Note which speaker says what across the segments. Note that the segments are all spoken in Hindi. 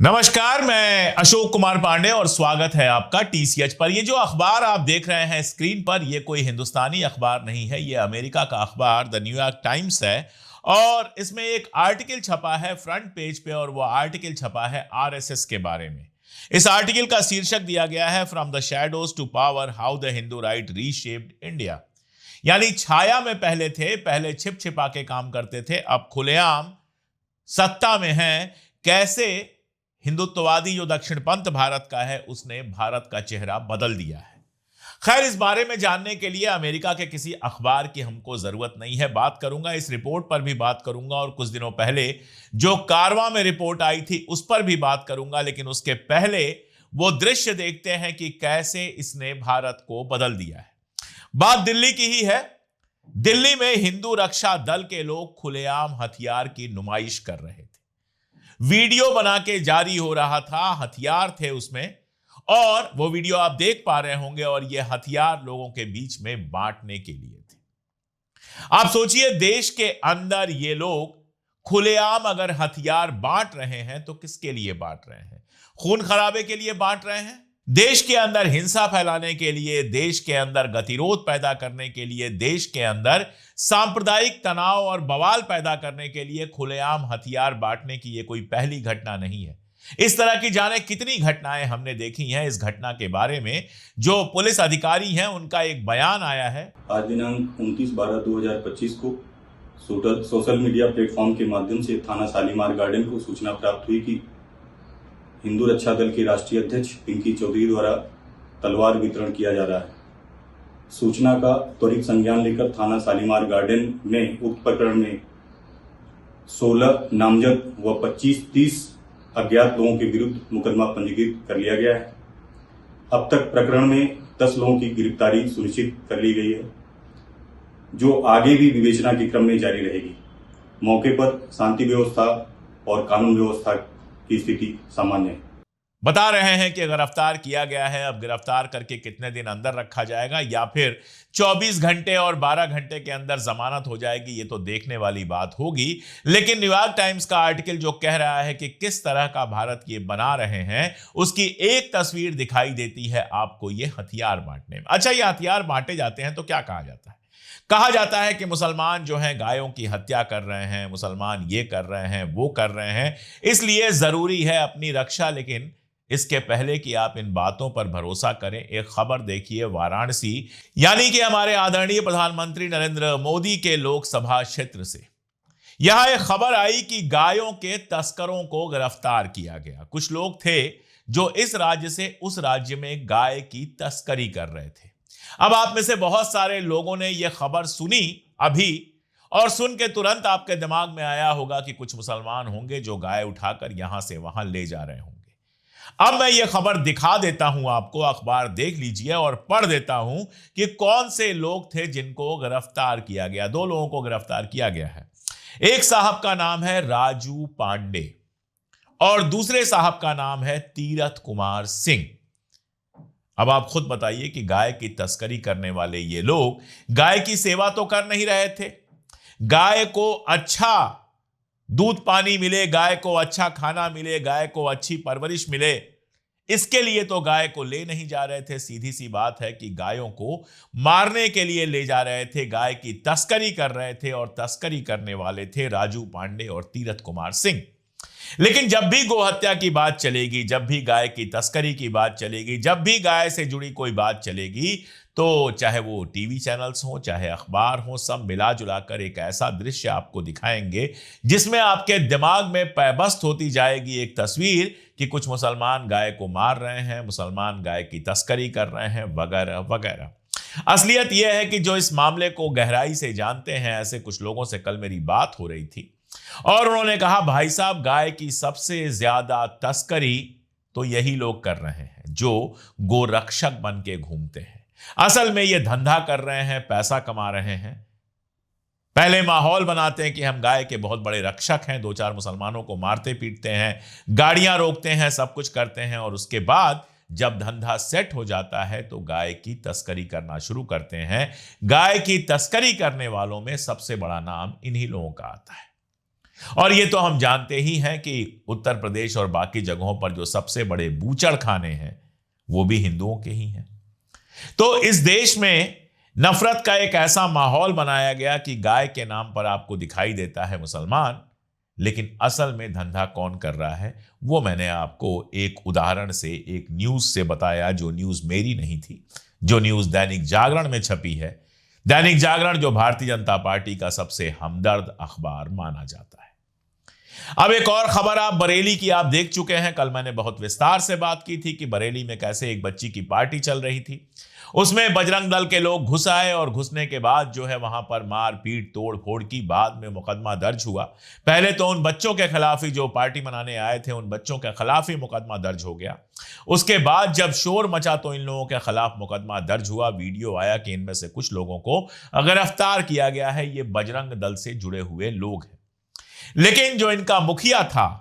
Speaker 1: नमस्कार, मैं अशोक कुमार पांडे और स्वागत है आपका टीसीएच पर। ये जो अखबार आप देख रहे हैं स्क्रीन पर, ये कोई हिंदुस्तानी अखबार नहीं है, ये अमेरिका का अखबार द न्यूयॉर्क टाइम्स है। और इसमें एक आर्टिकल छपा है फ्रंट पेज पे, और वो आर्टिकल छपा है आरएसएस के बारे में। इस आर्टिकल का शीर्षक दिया गया है from the shadows to power, how the Hindu right reshaped India. यानी छाया में पहले थे, पहले छिप छिपा के काम करते थे, अब खुलेआम सत्ता में हैं। कैसे हिंदुत्ववादी जो दक्षिणपंथ भारत का है उसने भारत का चेहरा बदल दिया है। खैर, इस बारे में जानने के लिए अमेरिका के किसी अखबार की हमको जरूरत नहीं है। बात करूंगा, इस रिपोर्ट पर भी बात करूंगा, और कुछ दिनों पहले जो कारवां में रिपोर्ट आई थी उस पर भी बात करूंगा। लेकिन उसके पहले वो दृश्य देखते हैं कि कैसे इसने भारत को बदल दिया है। बात दिल्ली की ही है। दिल्ली में हिंदू रक्षा दल के लोग खुलेआम हथियार की नुमाइश कर रहे थे। वीडियो बना के जारी हो रहा था, हथियार थे उसमें, और वो वीडियो आप देख पा रहे होंगे। और ये हथियार लोगों के बीच में बांटने के लिए थे। आप सोचिए, देश के अंदर ये लोग खुलेआम अगर हथियार बांट रहे हैं तो किसके लिए बांट रहे हैं? खून खराबे के लिए बांट रहे हैं? देश के अंदर हिंसा फैलाने के लिए, देश के अंदर गतिरोध पैदा करने के लिए, देश के अंदर सांप्रदायिक तनाव और बवाल पैदा करने के लिए खुलेआम हथियार बांटने की ये कोई पहली घटना नहीं है। इस तरह की जाने कितनी घटनाएं हमने देखी हैं। इस घटना के बारे में जो पुलिस अधिकारी हैं उनका एक बयान आया है।
Speaker 2: आज दिनांक 29/12/2025 को सोशल मीडिया प्लेटफॉर्म के माध्यम से थाना शालीमार गार्डन को सूचना प्राप्त हुई कि हिंदू रक्षा दल के राष्ट्रीय अध्यक्ष पिंकी चौधरी द्वारा तलवार वितरण किया जा रहा है। सूचना का त्वरित संज्ञान लेकर थाना शालीमार गार्डन में उक्त प्रकरण में 16 नामजद व 25-30 अज्ञात लोगों के विरुद्ध मुकदमा पंजीकृत कर लिया गया है। अब तक प्रकरण में 10 लोगों की गिरफ्तारी सुनिश्चित कर ली गई है, जो आगे भी विवेचना के क्रम में जारी रहेगी। मौके पर शांति व्यवस्था और कानून व्यवस्था की स्थिति सामान्य है।
Speaker 1: बता रहे हैं कि गिरफ्तार किया गया है। अब गिरफ्तार करके कितने दिन अंदर रखा जाएगा, या फिर 24 घंटे और 12 घंटे के अंदर जमानत हो जाएगी, ये तो देखने वाली बात होगी। लेकिन न्यूयॉर्क टाइम्स का आर्टिकल जो कह रहा है कि किस तरह का भारत ये बना रहे हैं, उसकी एक तस्वीर दिखाई देती है आपको ये हथियार बांटने में। अच्छा, ये हथियार बांटे जाते हैं तो क्या कहा जाता है? कहा जाता है कि मुसलमान जो हैं गायों की हत्या कर रहे हैं, मुसलमान ये कर रहे हैं, वो कर रहे हैं, इसलिए जरूरी है अपनी रक्षा। लेकिन इसके पहले कि आप इन बातों पर भरोसा करें, एक खबर देखिए वाराणसी, यानी कि हमारे आदरणीय प्रधानमंत्री नरेंद्र मोदी के लोकसभा क्षेत्र से। यहां एक खबर आई कि गायों के तस्करों को गिरफ्तार किया गया। कुछ लोग थे जो इस राज्य से उस राज्य में गाय की तस्करी कर रहे थे। अब आप में से बहुत सारे लोगों ने यह खबर सुनी अभी, और सुन के तुरंत आपके दिमाग में आया होगा कि कुछ मुसलमान होंगे जो गाय उठाकर यहां से वहां ले जा रहे होंगे। अब मैं ये खबर दिखा देता हूं आपको, अखबार देख लीजिए और पढ़ देता हूं कि कौन से लोग थे जिनको गिरफ्तार किया गया। 2 लोगों को गिरफ्तार किया गया है। एक साहब का नाम है राजू पांडे और दूसरे साहब का नाम है तीरथ कुमार सिंह। अब आप खुद बताइए कि गाय की तस्करी करने वाले ये लोग गाय की सेवा तो कर नहीं रहे थे। गाय को अच्छा दूध पानी मिले, गाय को अच्छा खाना मिले, गाय को अच्छी परवरिश मिले, इसके लिए तो गाय को ले नहीं जा रहे थे। सीधी सी बात है कि गायों को मारने के लिए ले जा रहे थे, गाय की तस्करी कर रहे थे, और तस्करी करने वाले थे राजू पांडे और तीरथ कुमार सिंह। लेकिन जब भी गोहत्या की बात चलेगी, जब भी गाय की तस्करी की बात चलेगी, जब भी गाय से जुड़ी कोई बात चलेगी, तो चाहे वो टीवी चैनल्स हो, चाहे अखबार हो, सब मिला जुलाकर एक ऐसा दृश्य आपको दिखाएंगे जिसमें आपके दिमाग में पैबस्त होती जाएगी एक तस्वीर कि कुछ मुसलमान गाय को मार रहे हैं, मुसलमान गाय की तस्करी कर रहे हैं, वगैरह वगैरह। असलियत यह है कि जो इस मामले को गहराई से जानते हैं, ऐसे कुछ लोगों से कल मेरी बात हो रही थी और उन्होंने कहा, भाई साहब, गाय की सबसे ज्यादा तस्करी तो यही लोग कर रहे हैं जो गोरक्षक बन के घूमते हैं। असल में ये धंधा कर रहे हैं, पैसा कमा रहे हैं। पहले माहौल बनाते हैं कि हम गाय के बहुत बड़े रक्षक हैं, 2-4 मुसलमानों को मारते पीटते हैं, गाड़ियां रोकते हैं, सब कुछ करते हैं, और उसके बाद जब धंधा सेट हो जाता है तो गाय की तस्करी करना शुरू करते हैं। गाय की तस्करी करने वालों में सबसे बड़ा नाम इन्हीं लोगों का आता है। और ये तो हम जानते ही हैं कि उत्तर प्रदेश और बाकी जगहों पर जो सबसे बड़े बूचड़ खाने हैं वो भी हिंदुओं के ही हैं। तो इस देश में नफरत का एक ऐसा माहौल बनाया गया कि गाय के नाम पर आपको दिखाई देता है मुसलमान, लेकिन असल में धंधा कौन कर रहा है वो मैंने आपको एक उदाहरण से, एक न्यूज से बताया, जो न्यूज मेरी नहीं थी, जो न्यूज दैनिक जागरण में छपी है। दैनिक जागरण जो भारतीय जनता पार्टी का सबसे हमदर्द अखबार माना जाता है। अब एक और खबर आप बरेली की आप देख चुके हैं। कल मैंने बहुत विस्तार से बात की थी कि बरेली में कैसे एक बच्ची की पार्टी चल रही थी, उसमें बजरंग दल के लोग घुस आए और घुसने के बाद जो है वहां पर मार पीट तोड़ फोड़ की। बाद में मुकदमा दर्ज हुआ। पहले तो उन बच्चों के खिलाफ ही, जो पार्टी मनाने आए थे, उन बच्चों के खिलाफ ही मुकदमा दर्ज हो गया। उसके बाद जब शोर मचा तो इन लोगों के खिलाफ मुकदमा दर्ज हुआ। वीडियो आया कि इनमें से कुछ लोगों को गिरफ्तार किया गया है। ये बजरंग दल से जुड़े हुए लोग हैं। लेकिन जो इनका मुखिया था,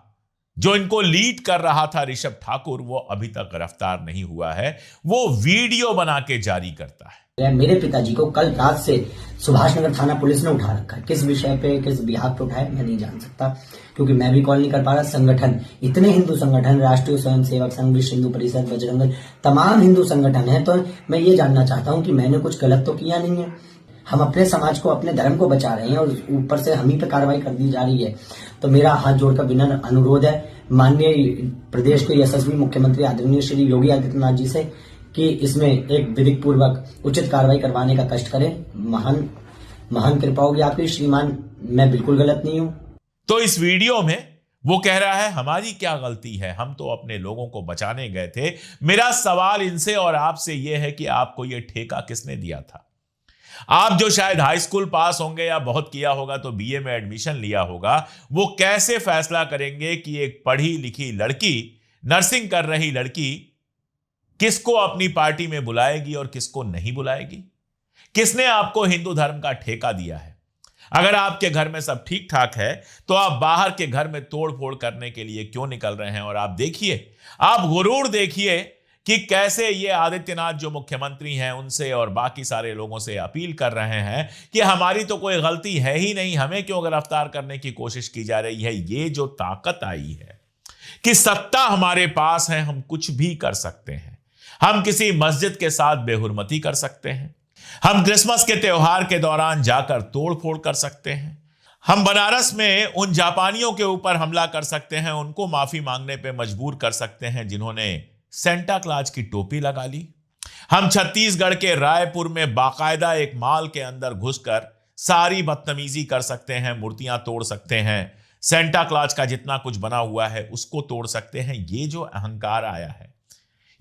Speaker 1: जो इनको लीड कर रहा था, ऋषभ ठाकुर, वो अभी तक गिरफ्तार नहीं हुआ है। वो वीडियो बना के जारी करता है।
Speaker 3: मेरे पिताजी को कल रात से सुभाष नगर थाना पुलिस ने उठा रखा है। किस विषय पे, किस बिहाफ पे उठाया मैं नहीं जान सकता, क्योंकि मैं भी कॉल नहीं कर पा रहा। संगठन, इतने हिंदू संगठन, राष्ट्रीय स्वयंसेवक संघ, विश्व हिंदू परिषद, बजरंग दल, तमाम हिंदू संगठन है। तो मैं ये जानना चाहता हूँ कि मैंने कुछ गलत तो किया नहीं है। हम अपने समाज को, अपने धर्म को बचा रहे हैं और ऊपर से हम ही पे कार्रवाई कर दी जा रही है। तो मेरा हाथ जोड़कर विनम्र अनुरोध है माननीय प्रदेश के यशस्वी मुख्यमंत्री आदरणीय श्री योगी आदित्यनाथ जी से कि इसमें एक विधिक पूर्वक उचित कार्रवाई करवाने का कष्ट करें। महान कृपा होगी आपकी श्रीमान, मैं बिल्कुल गलत नहीं हूं।
Speaker 1: तो इस वीडियो में वो कह रहा है हमारी क्या गलती है, हम तो अपने लोगों को बचाने गए थे। मेरा सवाल इनसे और आपसे यह है कि आपको यह ठेका किसने दिया था? आप जो शायद हाई स्कूल पास होंगे या बहुत किया होगा तो बीए में एडमिशन लिया होगा, वो कैसे फैसला करेंगे कि एक पढ़ी लिखी लड़की, नर्सिंग कर रही लड़की, किसको अपनी पार्टी में बुलाएगी और किसको नहीं बुलाएगी? किसने आपको हिंदू धर्म का ठेका दिया है? अगर आपके घर में सब ठीक ठाक है तो आप बाहर के घर में तोड़ फोड़ करने के लिए क्यों निकल रहे हैं? और आप देखिए, आप गुरूर देखिए कि कैसे ये आदित्यनाथ जो मुख्यमंत्री हैं उनसे और बाकी सारे लोगों से अपील कर रहे हैं कि हमारी तो कोई गलती है ही नहीं, हमें क्यों गिरफ्तार करने की कोशिश की जा रही है। ये जो ताकत आई है कि सत्ता हमारे पास है, हम कुछ भी कर सकते हैं। हम किसी मस्जिद के साथ बेहुरमती कर सकते हैं, हम क्रिसमस के त्योहार के दौरान जाकर तोड़ फोड़ कर सकते हैं, हम बनारस में उन जापानियों के ऊपर हमला कर सकते हैं, उनको माफी मांगने पे मजबूर कर सकते हैं जिन्होंने सेंटा क्लॉज की टोपी लगा ली। हम छत्तीसगढ़ के रायपुर में बाकायदा एक माल के अंदर घुसकर सारी बदतमीजी कर सकते हैं, मूर्तियां तोड़ सकते हैं, सेंटा क्लॉज का जितना कुछ बना हुआ है उसको तोड़ सकते हैं। ये जो अहंकार आया है,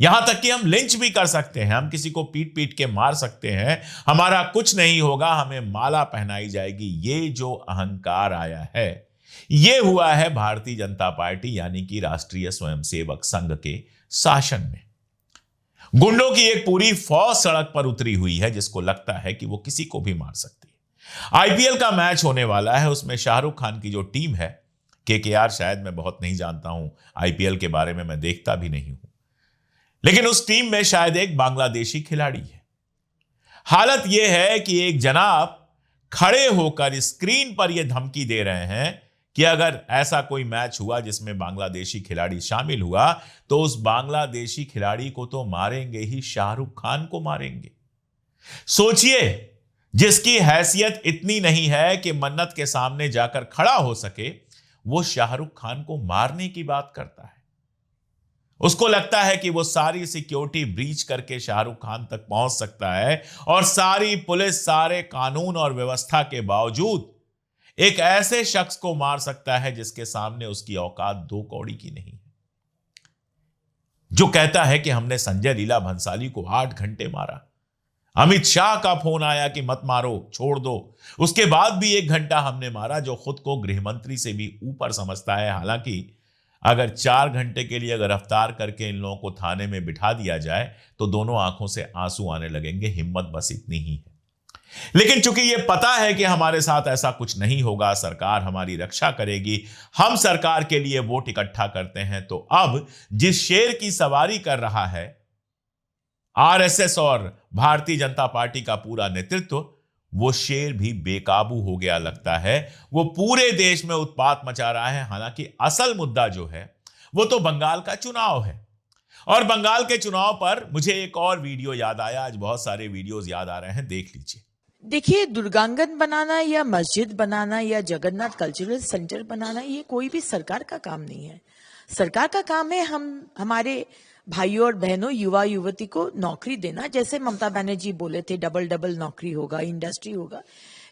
Speaker 1: यहां तक कि हम लिंच भी कर सकते हैं, हम किसी को पीट पीट के मार सकते हैं, हमारा कुछ नहीं होगा, हमें माला पहनाई जाएगी। ये जो अहंकार आया है, ये हुआ है भारतीय जनता पार्टी यानी कि राष्ट्रीय स्वयंसेवक संघ के शासन में। गुंडों की एक पूरी फौज सड़क पर उतरी हुई है जिसको लगता है कि वो किसी को भी मार सकती है। आईपीएल का मैच होने वाला है, उसमें शाहरुख खान की जो टीम है, केकेआर, शायद मैं बहुत नहीं जानता हूं आईपीएल के बारे में, मैं देखता भी नहीं हूं, लेकिन उस टीम में शायद एक बांग्लादेशी खिलाड़ी है। हालत यह है कि एक जनाब खड़े होकर स्क्रीन पर यह धमकी दे रहे हैं कि अगर ऐसा कोई मैच हुआ जिसमें बांग्लादेशी खिलाड़ी शामिल हुआ तो उस बांग्लादेशी खिलाड़ी को तो मारेंगे ही, शाहरुख खान को मारेंगे। सोचिए, जिसकी हैसियत इतनी नहीं है कि मन्नत के सामने जाकर खड़ा हो सके, वो शाहरुख खान को मारने की बात करता है। उसको लगता है कि वो सारी सिक्योरिटी ब्रीच करके शाहरुख खान तक पहुंच सकता है और सारी पुलिस, सारे कानून और व्यवस्था के बावजूद एक ऐसे शख्स को मार सकता है जिसके सामने उसकी औकात 2 कौड़ी की नहीं है। जो कहता है कि हमने संजय लीला भंसाली को 8 घंटे मारा, अमित शाह का फोन आया कि मत मारो, छोड़ दो, उसके बाद भी 1 घंटा हमने मारा, जो खुद को गृहमंत्री से भी ऊपर समझता है। हालांकि अगर 4 घंटे के लिए गिरफ्तार करके इन लोगों को थाने में बिठा दिया जाए तो दोनों आंखों से आंसू आने लगेंगे। हिम्मत बस इतनी ही है। लेकिन चूंकि यह पता है कि हमारे साथ ऐसा कुछ नहीं होगा, सरकार हमारी रक्षा करेगी, हम सरकार के लिए वोट इकट्ठा करते हैं, तो अब जिस शेर की सवारी कर रहा है आरएसएस और भारतीय जनता पार्टी का पूरा नेतृत्व, वो शेर भी बेकाबू हो गया लगता है। वो पूरे देश में उत्पात मचा रहा है। हालांकि असल मुद्दा जो है वो तो बंगाल का चुनाव है। और बंगाल के चुनाव पर मुझे एक और वीडियो याद आया। आज बहुत सारे वीडियोस याद आ रहे हैं, देख लीजिए।
Speaker 4: देखिए, दुर्गांगन बनाना या मस्जिद बनाना या जगन्नाथ कल्चरल सेंटर बनाना ये कोई भी सरकार का काम नहीं है। सरकार का काम है हमारे भाइयों और बहनों, युवा युवती को नौकरी देना। जैसे ममता बनर्जी बोले थे डबल डबल नौकरी होगा, इंडस्ट्री होगा।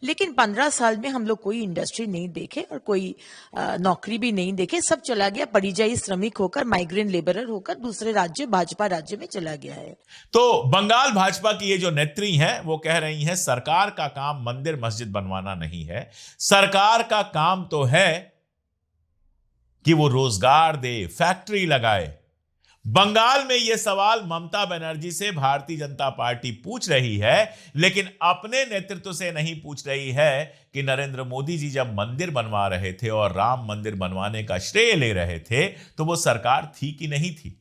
Speaker 4: लेकिन 15 साल में हम लोग कोई इंडस्ट्री नहीं देखे और कोई नौकरी भी नहीं देखे। सब चला गया परिযায়ী श्रमिक होकर, माइग्रेंट लेबरर होकर दूसरे राज्य, भाजपा राज्य में चला गया है।
Speaker 1: तो बंगाल भाजपा की ये जो नेत्री हैं वो कह रही हैं सरकार का काम मंदिर मस्जिद बनवाना नहीं है। सरकार का काम तो है कि वो रोजगार दे, फैक्ट्री लगाए। बंगाल में यह सवाल ममता बनर्जी से भारतीय जनता पार्टी पूछ रही है, लेकिन अपने नेतृत्व से नहीं पूछ रही है कि नरेंद्र मोदी जी जब मंदिर बनवा रहे थे और राम मंदिर बनवाने का श्रेय ले रहे थे तो वो सरकार थी कि नहीं थी।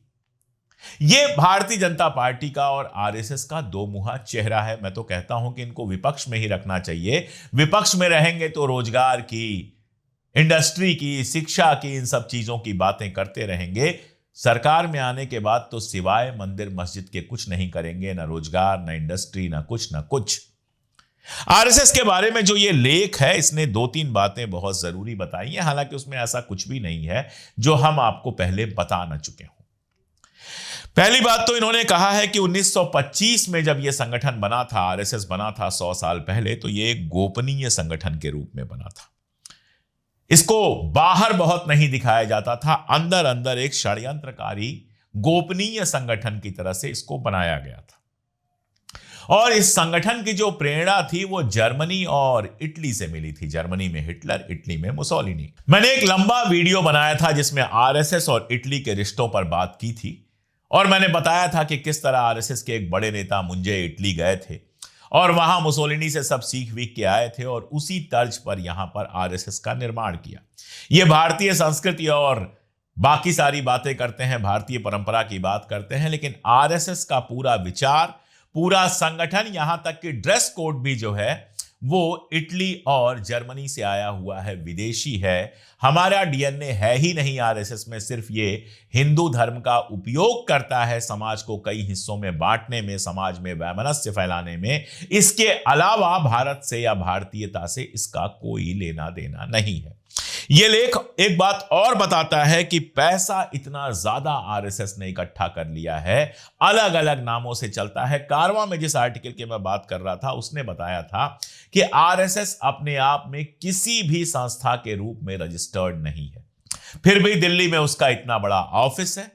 Speaker 1: यह भारतीय जनता पार्टी का और आरएसएस का दो मुहा चेहरा है। मैं तो कहता हूं कि इनको विपक्ष में ही रखना चाहिए। विपक्ष में रहेंगे तो रोजगार की, इंडस्ट्री की, शिक्षा की, इन सब चीजों की बातें करते रहेंगे। सरकार में आने के बाद तो सिवाय मंदिर मस्जिद के कुछ नहीं करेंगे, ना रोजगार, ना इंडस्ट्री, ना कुछ। आरएसएस के बारे में जो ये लेख है इसने 2-3 बातें बहुत जरूरी बताई हैं। हालांकि उसमें ऐसा कुछ भी नहीं है जो हम आपको पहले बता न चुके हों। पहली बात तो इन्होंने कहा है कि 1925 में जब यह संगठन बना था, आरएसएस बना था 100 साल पहले, तो यह एक गोपनीय संगठन के रूप में बना था। इसको बाहर बहुत नहीं दिखाया जाता था, अंदर अंदर एक षड्यंत्रकारी गोपनीय संगठन की तरह से इसको बनाया गया था। और इस संगठन की जो प्रेरणा थी वो जर्मनी और इटली से मिली थी। जर्मनी में हिटलर, इटली में मुसोलिनी। मैंने एक लंबा वीडियो बनाया था जिसमें आरएसएस और इटली के रिश्तों पर बात की थी और मैंने बताया था कि किस तरह आरएसएस के एक बड़े नेता मुंजे इटली गए थे और वहां मुसोलिनी से सब सीख वीख के आए थे और उसी तर्ज पर यहां पर आरएसएस का निर्माण किया। यह भारतीय संस्कृति और बाकी सारी बातें करते हैं, भारतीय परंपरा की बात करते हैं, लेकिन आरएसएस का पूरा विचार, पूरा संगठन, यहां तक कि ड्रेस कोड भी जो है वो इटली और जर्मनी से आया हुआ है, विदेशी है। हमारा डीएनए है ही नहीं आरएसएस में। सिर्फ ये हिंदू धर्म का उपयोग करता है समाज को कई हिस्सों में बांटने में, समाज में वैमनस्य फैलाने में। इसके अलावा भारत से या भारतीयता से इसका कोई लेना देना नहीं है। यह लेख एक बात और बताता है कि पैसा इतना ज्यादा आरएसएस ने इकट्ठा कर लिया है, अलग अलग नामों से चलता है। कारवां में जिस आर्टिकल की मैं बात कर रहा था उसने बताया था कि आरएसएस अपने आप में किसी भी संस्था के रूप में रजिस्टर्ड नहीं है, फिर भी दिल्ली में उसका इतना बड़ा ऑफिस है,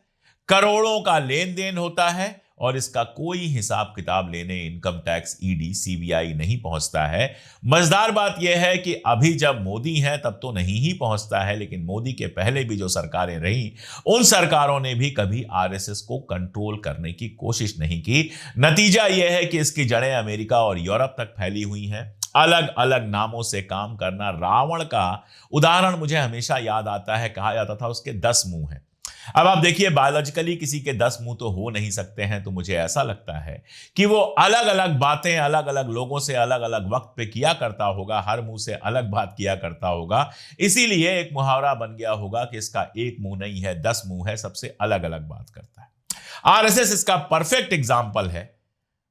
Speaker 1: करोड़ों का लेन देन होता है और इसका कोई हिसाब किताब लेने इनकम टैक्स, ईडी, सीबीआई नहीं पहुंचता है। मजेदार बात यह है कि अभी जब मोदी है तब तो नहीं ही पहुंचता है, लेकिन मोदी के पहले भी जो सरकारें रहीं उन सरकारों ने भी कभी आरएसएस को कंट्रोल करने की कोशिश नहीं की। नतीजा यह है कि इसकी जड़ें अमेरिका और यूरोप तक फैली हुई हैं। अलग अलग नामों से काम करना। रावण का उदाहरण मुझे हमेशा याद आता है, कहा जाता था उसके 10 मुंह हैं। अब आप देखिए, बायोलॉजिकली किसी के 10 मुंह तो हो नहीं सकते हैं, तो मुझे ऐसा लगता है कि वो अलग अलग बातें अलग अलग लोगों से अलग अलग वक्त पे किया करता होगा, हर मुंह से अलग बात किया करता होगा। इसीलिए एक मुहावरा बन गया होगा कि इसका एक मुंह नहीं है, 10 मुंह है, सबसे अलग अलग बात करता है। आरएसएस इसका परफेक्ट एग्जाम्पल है।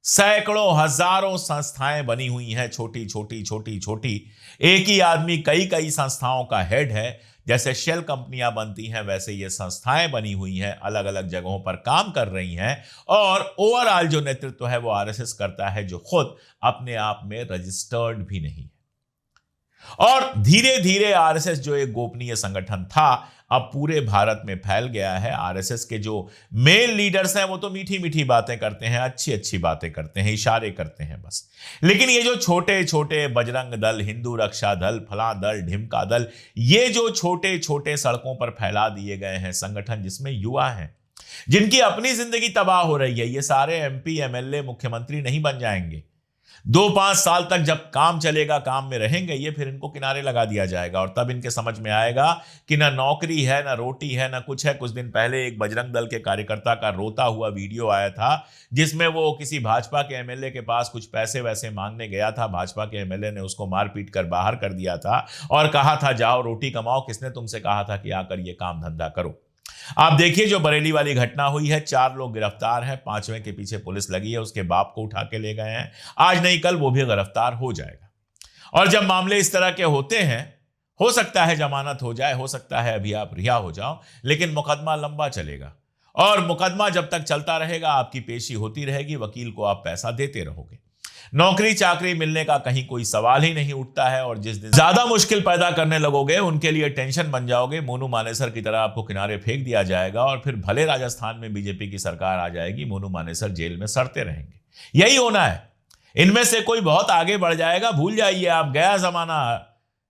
Speaker 1: सैकड़ों हजारों संस्थाएं बनी हुई हैं, छोटी छोटी। एक ही आदमी कई कई संस्थाओं का हेड है। जैसे शेल कंपनियां बनती हैं वैसे ये संस्थाएं बनी हुई हैं, अलग अलग जगहों पर काम कर रही हैं और ओवरऑल जो नेतृत्व है वो आरएसएस करता है, जो खुद अपने आप में रजिस्टर्ड भी नहीं है। और धीरे धीरे आरएसएस जो एक गोपनीय संगठन था अब पूरे भारत में फैल गया है। आरएसएस के जो मेन लीडर्स हैं वो तो मीठी मीठी बातें करते हैं, अच्छी अच्छी बातें करते हैं, इशारे करते हैं बस। लेकिन ये जो छोटे छोटे बजरंग दल, हिंदू रक्षा दल, फला दल, ढिमका दल, ये जो छोटे छोटे सड़कों पर फैला दिए गए हैं संगठन, जिसमें युवा हैं जिनकी अपनी जिंदगी तबाह हो रही है, ये सारे एमपी, एमएलए, मुख्यमंत्री नहीं बन जाएंगे। 2-5 साल तक जब काम चलेगा, काम में रहेंगे ये, फिर इनको किनारे लगा दिया जाएगा और तब इनके समझ में आएगा कि ना नौकरी है, ना रोटी है, ना कुछ है। कुछ दिन पहले एक बजरंग दल के कार्यकर्ता का रोता हुआ वीडियो आया था जिसमें वो किसी भाजपा के एमएलए के पास कुछ पैसे वैसे मांगने गया था। भाजपा के एमएलए ने उसको मार पीट कर बाहर कर दिया था और कहा था जाओ रोटी कमाओ, किसने तुमसे कहा था कि आकर ये काम धंधा करो। आप देखिए जो बरेली वाली घटना हुई है, 4 लोग गिरफ्तार हैं, 5वें के पीछे पुलिस लगी है, उसके बाप को उठा के ले गए हैं। आज नहीं कल वो भी गिरफ्तार हो जाएगा। और जब मामले इस तरह के होते हैं, हो सकता है जमानत हो जाए, हो सकता है अभी आप रिहा हो जाओ, लेकिन मुकदमा लंबा चलेगा और मुकदमा जब तक चलता रहेगा आपकी पेशी होती रहेगी, वकील को आप पैसा देते रहोगे। नौकरी चाकरी मिलने का कहीं कोई सवाल ही नहीं उठता है और जिस दिन ज्यादा मुश्किल पैदा करने लगोगे उनके लिए टेंशन बन जाओगे। मोनू मानेसर की तरह आपको किनारे फेंक दिया जाएगा और फिर भले राजस्थान में बीजेपी की सरकार आ जाएगी, मोनू मानेसर जेल में सड़ते रहेंगे। यही होना है। इनमें से कोई बहुत आगे बढ़ जाएगा, भूल जाइए आप, गया जमाना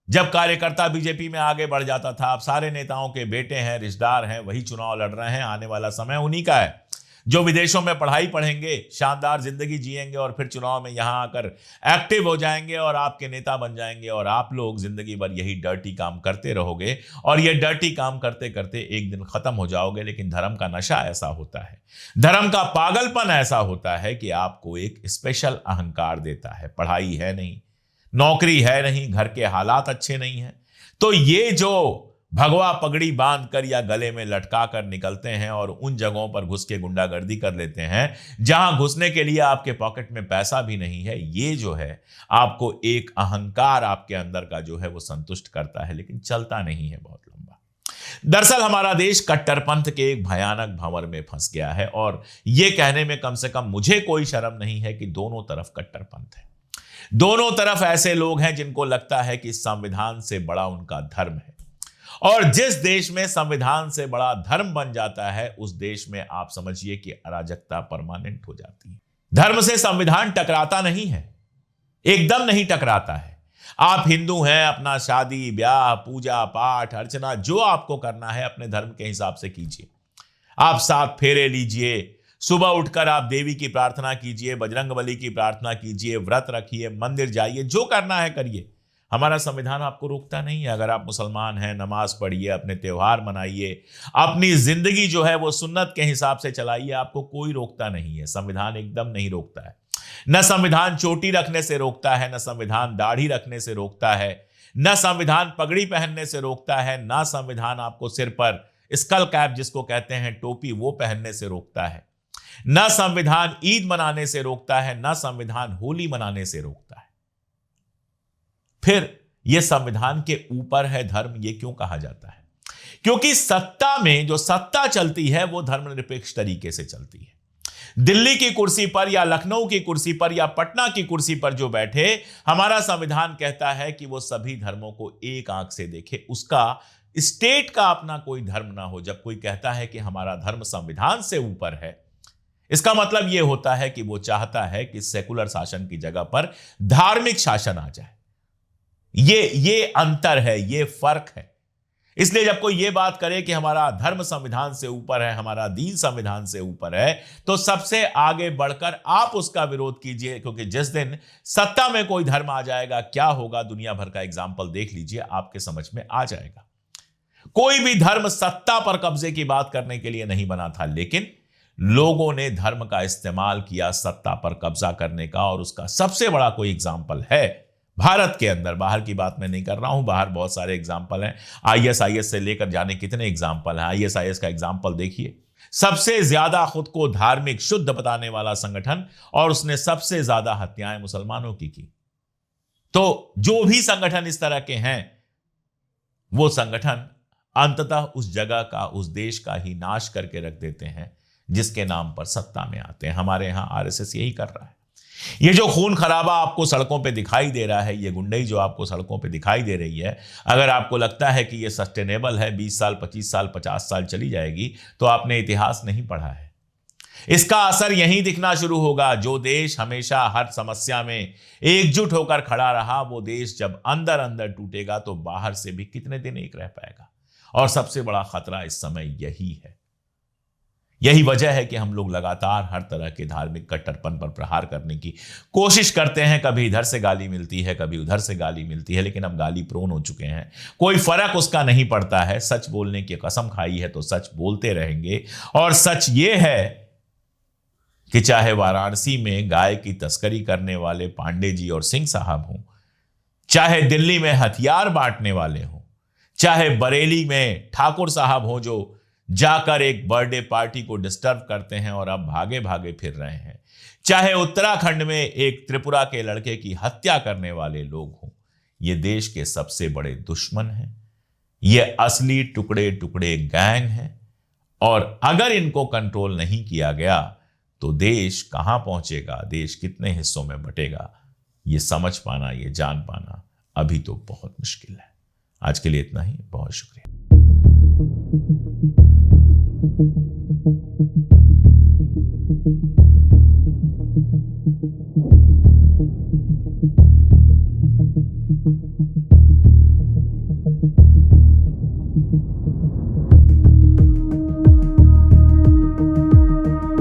Speaker 1: जब कार्यकर्ता बीजेपी में आगे बढ़ जाता था। अब सारे नेताओं के बेटे हैं, रिश्तेदार हैं, वही चुनाव लड़ रहे हैं। आने वाला समय उन्हीं का है जो विदेशों में पढ़ाई पढ़ेंगे, शानदार जिंदगी जिएंगे और फिर चुनाव में यहां आकर एक्टिव हो जाएंगे और आपके नेता बन जाएंगे और आप लोग जिंदगी भर यही डर्टी काम करते रहोगे और ये डर्टी काम करते करते एक दिन खत्म हो जाओगे। लेकिन धर्म का नशा ऐसा होता है, धर्म का पागलपन ऐसा होता है कि आपको एक स्पेशल अहंकार देता है। पढ़ाई है नहीं, नौकरी है नहीं, घर के हालात अच्छे नहीं हैं, तो ये जो भगवा पगड़ी बांधकर या गले में लटका कर निकलते हैं और उन जगहों पर घुस के गुंडागर्दी कर लेते हैं जहां घुसने के लिए आपके पॉकेट में पैसा भी नहीं है। ये जो है आपको एक अहंकार आपके अंदर का जो है वो संतुष्ट करता है, लेकिन चलता नहीं है बहुत लंबा। दरअसल हमारा देश कट्टरपंथ के एक भयानक भंवर में फंस गया है और यह कहने में कम से कम मुझे कोई शर्म नहीं है कि दोनों तरफ कट्टरपंथ है। दोनों तरफ ऐसे लोग हैं जिनको लगता है कि संविधान से बड़ा उनका धर्म है और जिस देश में संविधान से बड़ा धर्म बन जाता है उस देश में आप समझिए कि अराजकता परमानेंट हो जाती है। धर्म से संविधान टकराता नहीं है, एकदम नहीं टकराता है। आप हिंदू हैं, अपना शादी ब्याह पूजा पाठ अर्चना जो आपको करना है अपने धर्म के हिसाब से कीजिए। आप 7 फेरे लीजिए, सुबह उठकर आप देवी की प्रार्थना कीजिए, बजरंगबली की प्रार्थना कीजिए, व्रत रखिए, मंदिर जाइए, जो करना है करिए। हमारा संविधान आपको रोकता नहीं है। अगर आप मुसलमान हैं, नमाज पढ़िए, अपने त्योहार मनाइए, अपनी जिंदगी जो है वो सुन्नत के हिसाब से चलाइए, आपको कोई रोकता नहीं है। संविधान एकदम नहीं रोकता है। न संविधान चोटी रखने से रोकता है, न संविधान दाढ़ी रखने से रोकता है, न संविधान पगड़ी पहनने से रोकता है, न संविधान आपको सिर पर स्कल कैप जिसको कहते हैं टोपी वो पहनने से रोकता है, न संविधान ईद मनाने से रोकता है, न संविधान होली मनाने से रोकता है। फिर यह संविधान के ऊपर है धर्म, यह क्यों कहा जाता है? क्योंकि सत्ता में जो सत्ता चलती है वो धर्मनिरपेक्ष तरीके से चलती है। दिल्ली की कुर्सी पर या लखनऊ की कुर्सी पर या पटना की कुर्सी पर जो बैठे, हमारा संविधान कहता है कि वो सभी धर्मों को एक आंख से देखे, उसका स्टेट का अपना कोई धर्म ना हो। जब कोई कहता है कि हमारा धर्म संविधान से ऊपर है, इसका मतलब यह होता है कि वो चाहता है कि सेकुलर शासन की जगह पर धार्मिक शासन आ जाए। ये अंतर है, ये फर्क है। इसलिए जब कोई ये बात करे कि हमारा धर्म संविधान से ऊपर है, हमारा दीन संविधान से ऊपर है, तो सबसे आगे बढ़कर आप उसका विरोध कीजिए, क्योंकि जिस दिन सत्ता में कोई धर्म आ जाएगा क्या होगा, दुनिया भर का एग्जाम्पल देख लीजिए, आपके समझ में आ जाएगा। कोई भी धर्म सत्ता पर कब्जे की बात करने के लिए नहीं बना था, लेकिन लोगों ने धर्म का इस्तेमाल किया सत्ता पर कब्जा करने का, और उसका सबसे बड़ा कोई एग्जाम्पल है भारत के अंदर। बाहर की बात मैं नहीं कर रहा हूं, बाहर बहुत सारे एग्जाम्पल हैं। आईएसआईएस से लेकर जाने कितने एग्जाम्पल हैं। आईएसआईएस का एग्जाम्पल देखिए, सबसे ज्यादा खुद को धार्मिक शुद्ध बताने वाला संगठन, और उसने सबसे ज्यादा हत्याएं मुसलमानों की। तो जो भी संगठन इस तरह के हैं, वो संगठन अंततः उस जगह का, उस देश का ही नाश करके रख देते हैं जिसके नाम पर सत्ता में आते हैं। हमारे यहां आरएसएस यही कर रहा है। ये जो खून खराबा आपको सड़कों पे दिखाई दे रहा है, ये गुंडई जो आपको सड़कों पे दिखाई दे रही है, अगर आपको लगता है कि ये सस्टेनेबल है, 20 साल 25 साल 50 साल चली जाएगी, तो आपने इतिहास नहीं पढ़ा है। इसका असर यहीं दिखना शुरू होगा। जो देश हमेशा हर समस्या में एकजुट होकर खड़ा रहा, वो देश जब अंदर अंदर टूटेगा तो बाहर से भी कितने दिन एक रह पाएगा। और सबसे बड़ा खतरा इस समय यही है। यही वजह है कि हम लोग लगातार हर तरह के धार्मिक कट्टरपन पर प्रहार करने की कोशिश करते हैं। कभी इधर से गाली मिलती है, कभी उधर से गाली मिलती है, लेकिन अब गाली प्रोन हो चुके हैं, कोई फर्क उसका नहीं पड़ता है। सच बोलने की कसम खाई है तो सच बोलते रहेंगे। और सच ये है कि चाहे वाराणसी में गाय की तस्करी करने वाले पांडे जी और सिंह साहब हों, चाहे दिल्ली में हथियार बांटने वाले हों, चाहे बरेली में ठाकुर साहब हों जो जाकर एक बर्थडे पार्टी को डिस्टर्ब करते हैं और अब भागे भागे फिर रहे हैं, चाहे उत्तराखंड में एक त्रिपुरा के लड़के की हत्या करने वाले लोग हों, ये देश के सबसे बड़े दुश्मन हैं। ये असली टुकड़े टुकड़े गैंग हैं और अगर इनको कंट्रोल नहीं किया गया तो देश कहां पहुंचेगा, देश कितने हिस्सों में बटेगा, ये समझ पाना, ये जान पाना अभी तो बहुत मुश्किल है। आज के लिए इतना ही, बहुत शुक्रिया।
Speaker 5: Thank you.